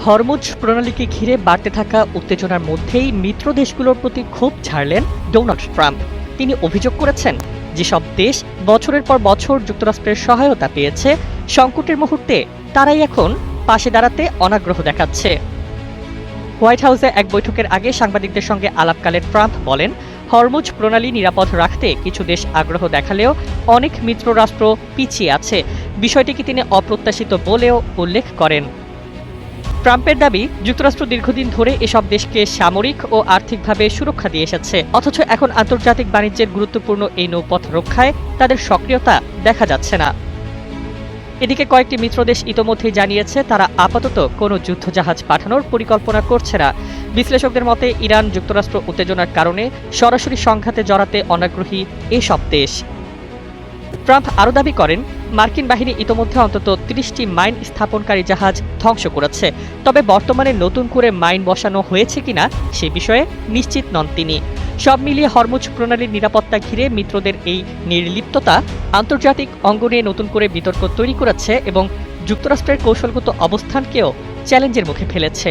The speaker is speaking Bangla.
হরমুজ প্রণালীকে ঘিরে বাড়তে থাকা উত্তেজনার মধ্যেই মিত্র দেশগুলোর প্রতি ক্ষোভ ঝাড়লেন ডোনাল্ড ট্রাম্প। তিনি অভিযোগ করেছেন, যেসব দেশ বছরের পর বছর যুক্তরাষ্ট্রের সহায়তা পেয়েছে, সংকটের মুহূর্তে তারাই এখন পাশে দাঁড়াতে অনাগ্রহ দেখাচ্ছে। হোয়াইট হাউসে এক বৈঠকের আগে সাংবাদিকদের সঙ্গে আলাপকালে ট্রাম্প বলেন, হরমুজ প্রণালী নিরাপদ রাখতে কিছু দেশ আগ্রহ দেখালেও অনেক মিত্র রাষ্ট্র পিছিয়ে আছে। বিষয়টিকে তিনি অপ্রত্যাশিত বলেও উল্লেখ করেন। ট্রাম্পের দাবি, যুক্তরাষ্ট্র দীর্ঘদিন ধরে এসব দেশকে সামরিক ও আর্থিকভাবে সুরক্ষা দিয়ে এসেছে, অথচ এখন আন্তর্জাতিক বাণিজ্যের গুরুত্বপূর্ণ এই নৌপথ রক্ষায় তাদের সক্রিয়তা দেখা যাচ্ছে না। এদিকে কয়েকটি মিত্রদেশ ইতোমধ্যেই জানিয়েছে তারা আপাতত কোনো যুদ্ধজাহাজ পাঠানোর পরিকল্পনা করছে না। বিশ্লেষকদের মতে ইরান যুক্তরাষ্ট্র উত্তেজনার কারণে সরাসরি সংঘাতে জড়াতে অনাগ্রহী এসব দেশ। ট্রাম্প আরও দাবি করেন, মার্কিন বাহিনী ইতোমধ্যে অন্তত ৩০টি মাইন স্থাপনকারী জাহাজ ধ্বংস করেছে, তবে বর্তমানে নতুন করে মাইন বসানো হয়েছে কিনা সে বিষয়ে নিশ্চিত নন তিনি। সব মিলিয়ে হরমুজ প্রণালীর নিরাপত্তা ঘিরে মিত্রদের এই নির্লিপ্ততা আন্তর্জাতিক অঙ্গনে নতুন করে বিতর্ক তৈরি করেছে এবং যুক্তরাষ্ট্রের কৌশলগত অবস্থানকেও চ্যালেঞ্জের মুখে ফেলেছে।